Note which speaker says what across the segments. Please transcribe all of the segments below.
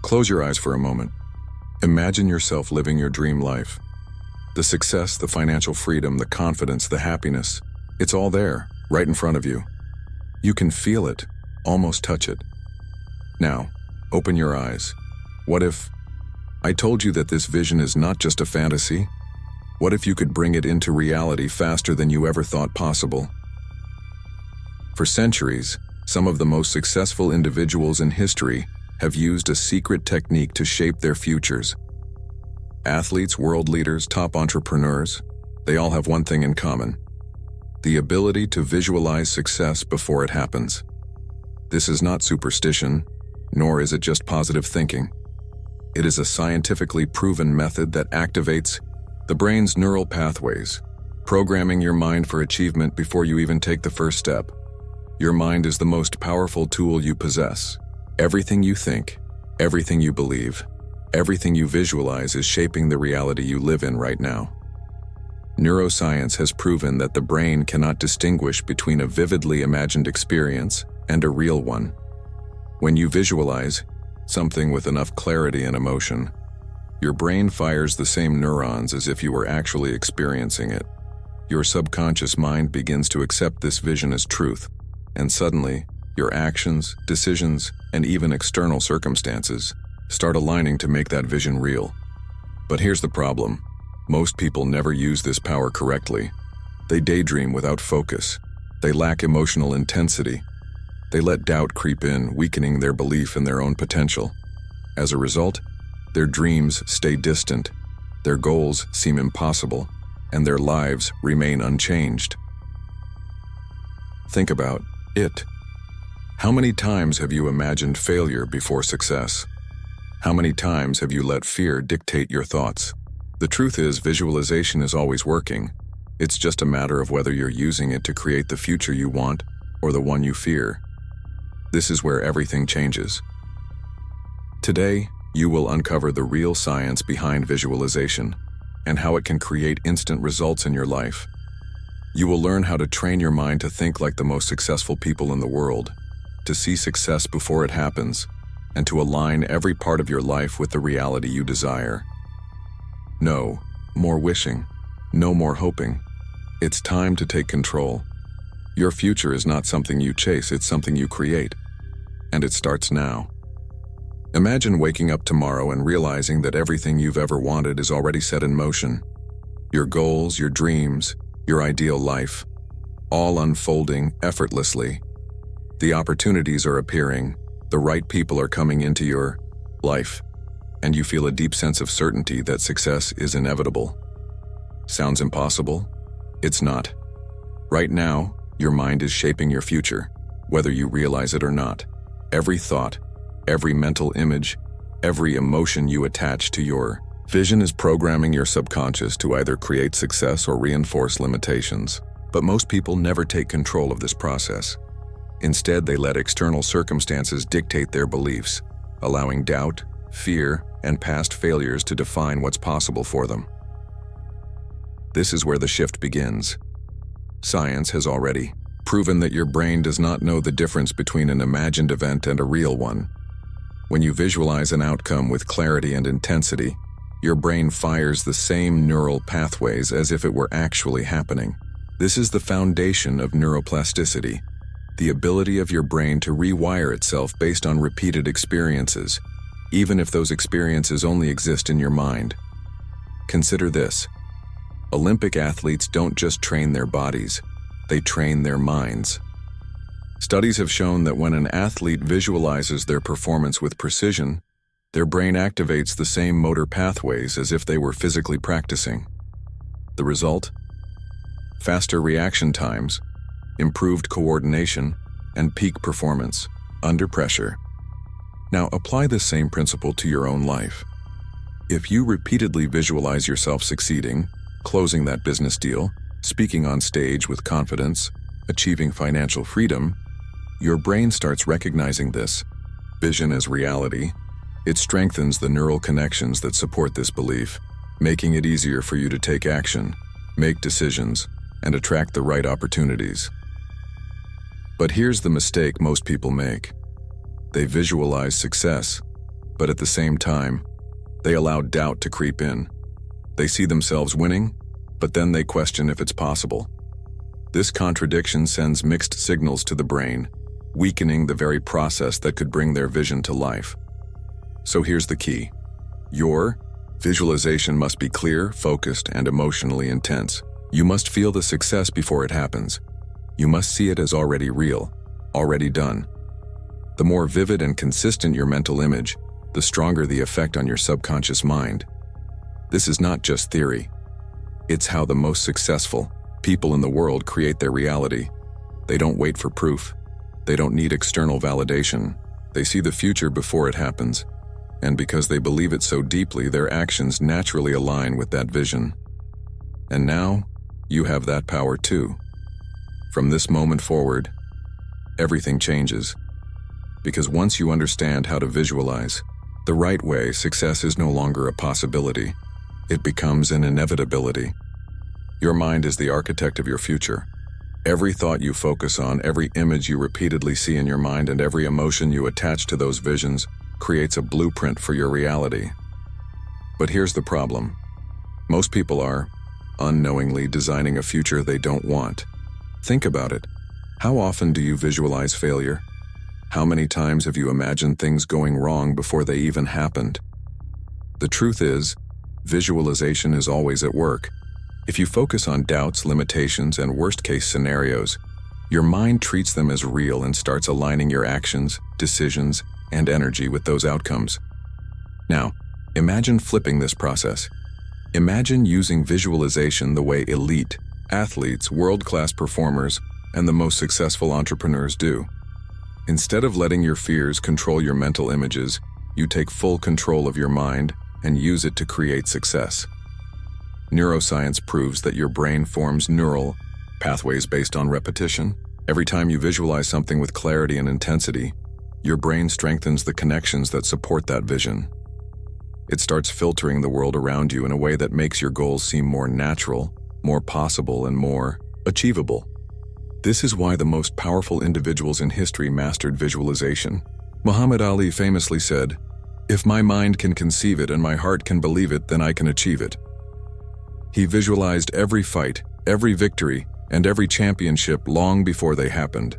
Speaker 1: Close your eyes for a moment. Imagine yourself living your dream life. The success, the financial freedom, the confidence, the happiness, it's all there, right in front of you. You can feel it, almost touch it. Now, open your eyes. What if I told you that this vision is not just a fantasy? What if you could bring it into reality faster than you ever thought possible? For centuries, some of the most successful individuals in history have used a secret technique to shape their futures. Athletes, world leaders, top entrepreneurs, they all have one thing in common: the ability to visualize success before it happens. This is not superstition, nor is it just positive thinking. It is a scientifically proven method that activates the brain's neural pathways, programming your mind for achievement before you even take the first step. Your mind is the most powerful tool you possess. Everything you think, everything you believe, everything you visualize is shaping the reality you live in right now. Neuroscience has proven that the brain cannot distinguish between a vividly imagined experience and a real one. When you visualize something with enough clarity and emotion, your brain fires the same neurons as if you were actually experiencing it. Your subconscious mind begins to accept this vision as truth, and suddenly, your actions, decisions, and even external circumstances start aligning to make that vision real. But here's the problem. Most people never use this power correctly. They daydream without focus. They lack emotional intensity. They let doubt creep in, weakening their belief in their own potential. As a result, their dreams stay distant, their goals seem impossible, and their lives remain unchanged. Think about it. How many times have you imagined failure before success? How many times have you let fear dictate your thoughts? The truth is, visualization is always working. It's just a matter of whether you're using it to create the future you want or the one you fear. This is where everything changes. Today, you will uncover the real science behind visualization and how it can create instant results in your life. You will learn how to train your mind to think like the most successful people in the world, to see success before it happens, and to align every part of your life with the reality you desire. No more wishing, no more hoping. It's time to take control. Your future is not something you chase, it's something you create. And it starts now. Imagine waking up tomorrow and realizing that everything you've ever wanted is already set in motion. Your goals, your dreams, your ideal life, all unfolding effortlessly. The opportunities are appearing, the right people are coming into your life, and you feel a deep sense of certainty that success is inevitable. Sounds impossible? It's not. Right now, your mind is shaping your future, whether you realize it or not. Every thought, every mental image, every emotion you attach to your vision is programming your subconscious to either create success or reinforce limitations. But most people never take control of this process. Instead, they let external circumstances dictate their beliefs, allowing doubt, fear, and past failures to define what's possible for them. This is where the shift begins. Science has already proven that your brain does not know the difference between an imagined event and a real one. When you visualize an outcome with clarity and intensity, your brain fires the same neural pathways as if it were actually happening. This is the foundation of neuroplasticity, the ability of your brain to rewire itself based on repeated experiences, even if those experiences only exist in your mind. Consider this. Olympic athletes don't just train their bodies, they train their minds. Studies have shown that when an athlete visualizes their performance with precision, their brain activates the same motor pathways as if they were physically practicing. The result? Faster reaction times, improved coordination, and peak performance under pressure. Now apply this same principle to your own life. If you repeatedly visualize yourself succeeding, closing that business deal, speaking on stage with confidence, achieving financial freedom, your brain starts recognizing this vision as reality. It strengthens the neural connections that support this belief, making it easier for you to take action, make decisions, and attract the right opportunities. But here's the mistake most people make. They visualize success, But at the same time, they allow doubt to creep in. They see themselves winning, but then they question if it's possible. This contradiction sends mixed signals to the brain, weakening the very process that could bring their vision to life. So here's the key. Your visualization must be clear, focused, and emotionally intense. You must feel the success before it happens. You must see it as already real, already done. The more vivid and consistent your mental image, the stronger the effect on your subconscious mind. This is not just theory. It's how the most successful people in the world create their reality. They don't wait for proof. They don't need external validation. They see the future before it happens. And because they believe it so deeply, their actions naturally align with that vision. And now, you have that power too. From this moment forward, everything changes. Because once you understand how to visualize the right way, success is no longer a possibility. It becomes an inevitability. Your mind is the architect of your future. Every thought you focus on, every image you repeatedly see in your mind, and every emotion you attach to those visions creates a blueprint for your reality. But here's the problem. Most people are unknowingly designing a future they don't want. Think about it. How often do you visualize failure? How many times have you imagined things going wrong before they even happened? The truth is, visualization is always at work. If you focus on doubts, limitations, and worst-case scenarios, your mind treats them as real and starts aligning your actions, decisions, and energy with those outcomes. Now, imagine flipping this process. Imagine using visualization the way elite athletes, world-class performers, and the most successful entrepreneurs do. Instead of letting your fears control your mental images, you take full control of your mind and use it to create success. Neuroscience proves that your brain forms neural pathways based on repetition. Every time you visualize something with clarity and intensity, your brain strengthens the connections that support that vision. It starts filtering the world around you in a way that makes your goals seem more natural, more possible, and more achievable. This is why the most powerful individuals in history mastered visualization. Muhammad Ali famously said, "If my mind can conceive it and my heart can believe it, then I can achieve it." He visualized every fight, every victory, and every championship long before they happened.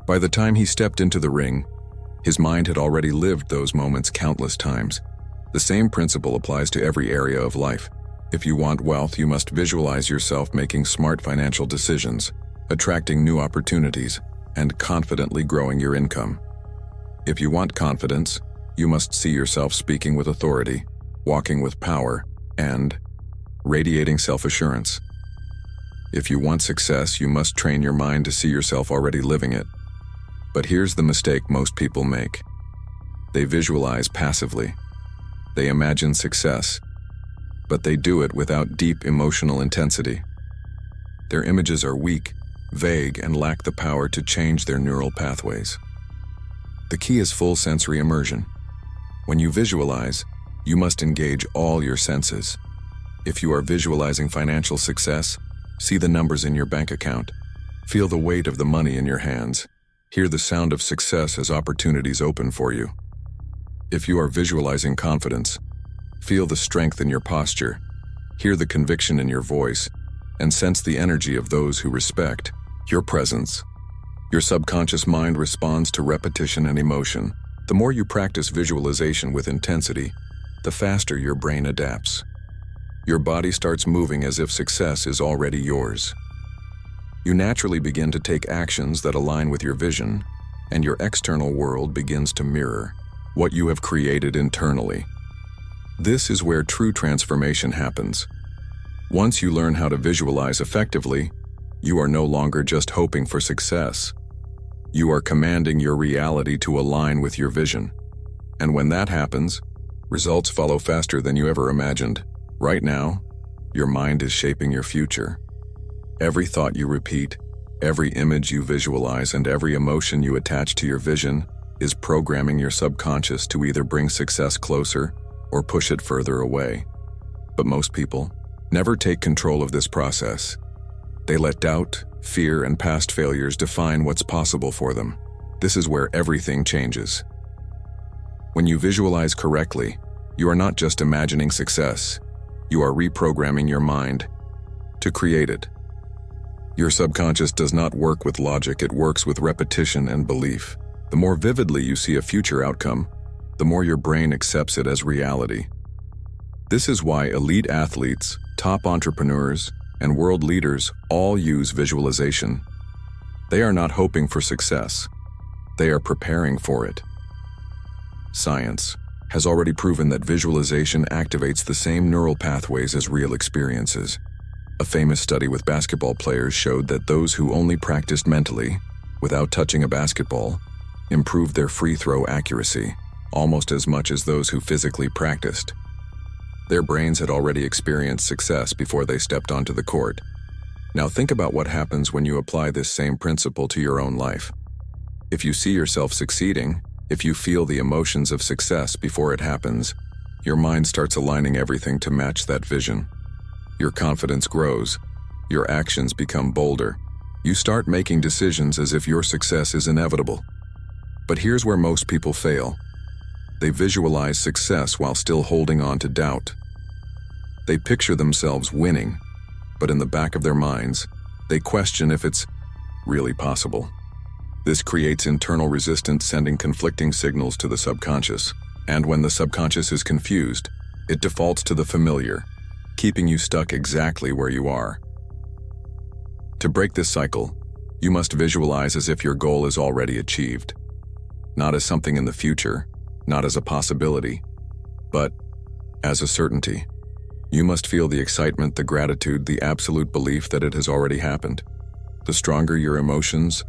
Speaker 1: By the time he stepped into the ring, his mind had already lived those moments countless times. The same principle applies to every area of life. If you want wealth, you must visualize yourself making smart financial decisions, attracting new opportunities, and confidently growing your income. If you want confidence, you must see yourself speaking with authority, walking with power, and radiating self-assurance. If you want success, you must train your mind to see yourself already living it. But here's the mistake most people make. They visualize passively. They imagine success, but they do it without deep emotional intensity. Their images are weak, vague, and lack the power to change their neural pathways. The key is full sensory immersion. When you visualize, you must engage all your senses. If you are visualizing financial success, see the numbers in your bank account. Feel the weight of the money in your hands. Hear the sound of success as opportunities open for you. If you are visualizing confidence, feel the strength in your posture, hear the conviction in your voice, and sense the energy of those who respect your presence. Your subconscious mind responds to repetition and emotion. The more you practice visualization with intensity, the faster your brain adapts. Your body starts moving as if success is already yours. You naturally begin to take actions that align with your vision, and your external world begins to mirror what you have created internally. This is where true transformation happens. Once you learn how to visualize effectively, you are no longer just hoping for success. You are commanding your reality to align with your vision. And when that happens, results follow faster than you ever imagined. Right now, your mind is shaping your future. Every thought you repeat, every image you visualize, and every emotion you attach to your vision is programming your subconscious to either bring success closer or push it further away. But most people never take control of this process. They let doubt, fear, and past failures define what's possible for them. This is where everything changes. When you visualize correctly, you are not just imagining success, you are reprogramming your mind to create it. Your subconscious does not work with logic, it works with repetition and belief. The more vividly you see a future outcome, the more your brain accepts it as reality. This is why elite athletes, top entrepreneurs, and world leaders all use visualization. They are not hoping for success, they are preparing for it. Science has already proven that visualization activates the same neural pathways as real experiences. A famous study with basketball players showed that those who only practiced mentally, without touching a basketball, improved their free throw accuracy almost as much as those who physically practiced. Their brains had already experienced success before they stepped onto the court. Now think about what happens when you apply this same principle to your own life. If you see yourself succeeding, if you feel the emotions of success before it happens, your mind starts aligning everything to match that vision. Your confidence grows, your actions become bolder. You start making decisions as if your success is inevitable. But here's where most people fail. They visualize success while still holding on to doubt. They picture themselves winning, but in the back of their minds, they question if it's really possible. This creates internal resistance, sending conflicting signals to the subconscious. And when the subconscious is confused, it defaults to the familiar, keeping you stuck exactly where you are. To break this cycle, you must visualize as if your goal is already achieved. Not as something in the future, not as a possibility, but as a certainty. You must feel the excitement, the gratitude, the absolute belief that it has already happened. The stronger your emotions,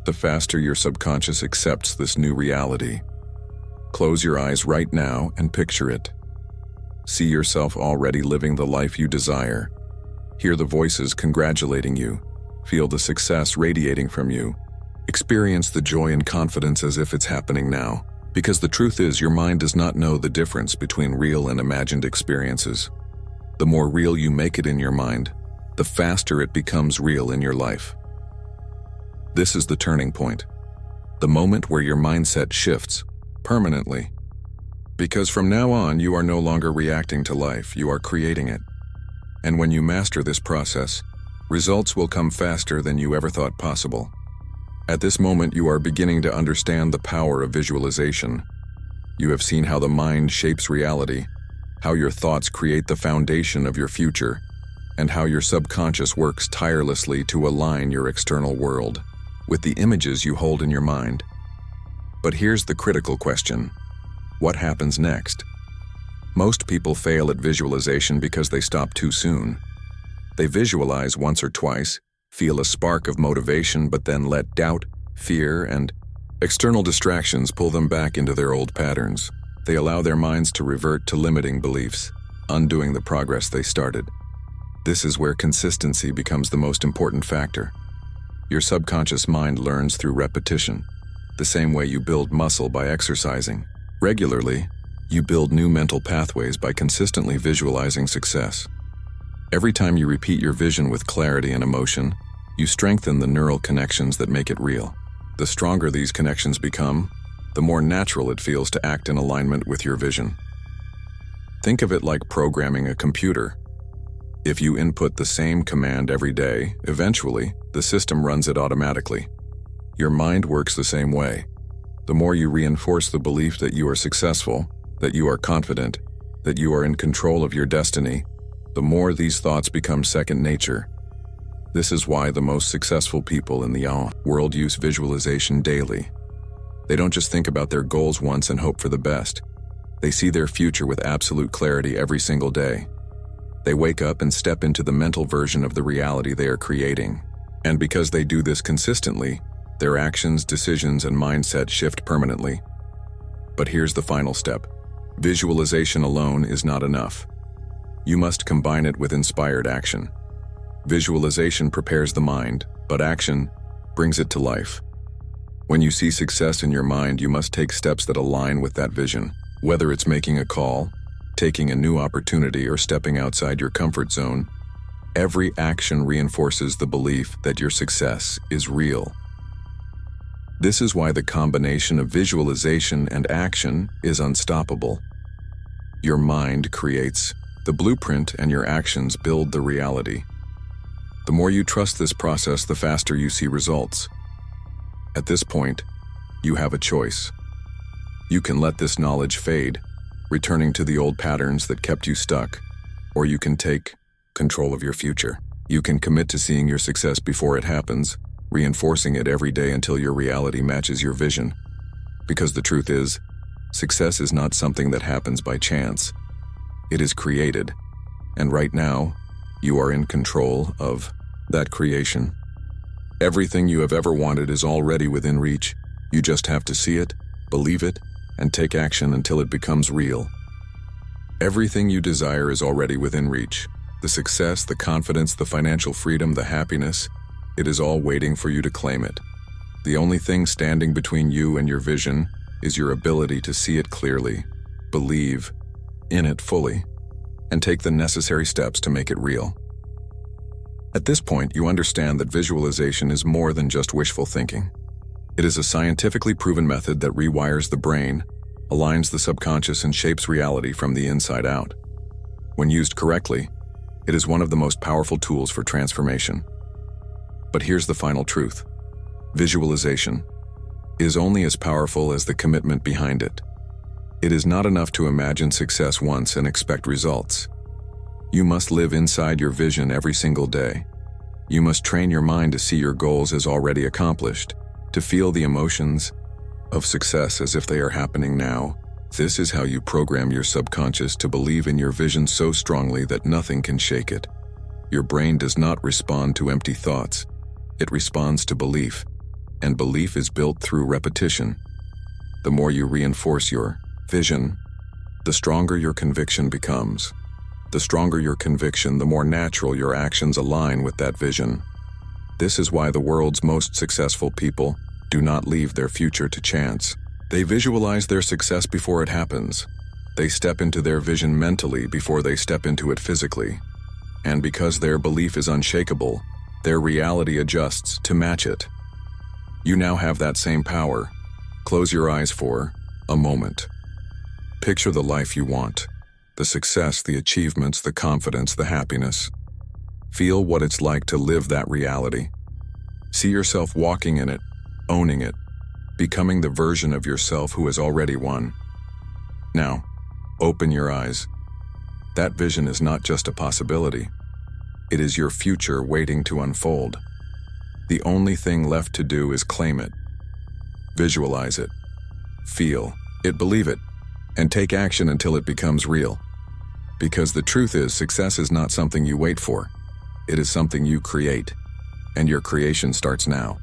Speaker 1: the faster your subconscious accepts this new reality. Close your eyes right now and picture it. See yourself already living the life you desire. Hear the voices congratulating you. Feel the success radiating from you. Experience the joy and confidence as if it's happening now. Because the truth is, your mind does not know the difference between real and imagined experiences. The more real you make it in your mind, the faster it becomes real in your life. This is the turning point. The moment where your mindset shifts permanently. Because from now on, you are no longer reacting to life, you are creating it. And when you master this process, results will come faster than you ever thought possible. At this moment, you are beginning to understand the power of visualization. You have seen how the mind shapes reality, how your thoughts create the foundation of your future, and how your subconscious works tirelessly to align your external world with the images you hold in your mind. But here's the critical question. What happens next? Most people fail at visualization because they stop too soon. They visualize once or twice, feel a spark of motivation, but then let doubt, fear, and external distractions pull them back into their old patterns. They allow their minds to revert to limiting beliefs, undoing the progress they started. This is where consistency becomes the most important factor. Your subconscious mind learns through repetition, the same way you build muscle by exercising. Regularly, you build new mental pathways by consistently visualizing success. Every time you repeat your vision with clarity and emotion, you strengthen the neural connections that make it real. The stronger these connections become, the more natural it feels to act in alignment with your vision. Think of it like programming a computer. If you input the same command every day, eventually, the system runs it automatically. Your mind works the same way. The more you reinforce the belief that you are successful, that you are confident, that you are in control of your destiny, the more these thoughts become second nature. This is why the most successful people in the world use visualization daily. They don't just think about their goals once and hope for the best. They see their future with absolute clarity every single day. They wake up and step into the mental version of the reality they are creating. And because they do this consistently, their actions, decisions, and mindset shift permanently. But here's the final step. Visualization alone is not enough. You must combine it with inspired action. Visualization prepares the mind, but action brings it to life. When you see success in your mind, you must take steps that align with that vision. Whether it's making a call, taking a new opportunity, or stepping outside your comfort zone, every action reinforces the belief that your success is real. This is why the combination of visualization and action is unstoppable. Your mind creates the blueprint and your actions build the reality. The more you trust this process, the faster you see results. At this point, you have a choice. You can let this knowledge fade, returning to the old patterns that kept you stuck, or you can take control of your future. You can commit to seeing your success before it happens, reinforcing it every day until your reality matches your vision. Because the truth is, success is not something that happens by chance. It is created, and right now, you are in control of that creation. Everything you have ever wanted is already within reach. You just have to see it, believe it, and take action until it becomes real. Everything you desire is already within reach. The success, the confidence, the financial freedom, the happiness, it is all waiting for you to claim it. The only thing standing between you and your vision is your ability to see it clearly, believe in it fully, and take the necessary steps to make it real. At this point, you understand that visualization is more than just wishful thinking. It is a scientifically proven method that rewires the brain, aligns the subconscious, and shapes reality from the inside out. When used correctly, it is one of the most powerful tools for transformation. But here's the final truth. Visualization is only as powerful as the commitment behind it. It is not enough to imagine success once and expect results. You must live inside your vision every single day. You must train your mind to see your goals as already accomplished, to feel the emotions of success as if they are happening now. This is how you program your subconscious to believe in your vision so strongly that nothing can shake it. Your brain does not respond to empty thoughts. It responds to belief, and belief is built through repetition. The more you reinforce your vision, the stronger your conviction becomes. The stronger your conviction, the more natural your actions align with that vision. This is why the world's most successful people do not leave their future to chance. They visualize their success before it happens. They step into their vision mentally before they step into it physically. And because their belief is unshakable, their reality adjusts to match it. You now have that same power. Close your eyes for a moment. Picture the life you want. The success, the achievements, the confidence, the happiness. Feel what it's like to live that reality. See yourself walking in it, owning it, becoming the version of yourself who has already won. Now, open your eyes. That vision is not just a possibility. It is your future waiting to unfold. The only thing left to do is claim it. Visualize it. Feel it, believe it, and take action until it becomes real. Because the truth is, success is not something you wait for. It is something you create, and your creation starts now.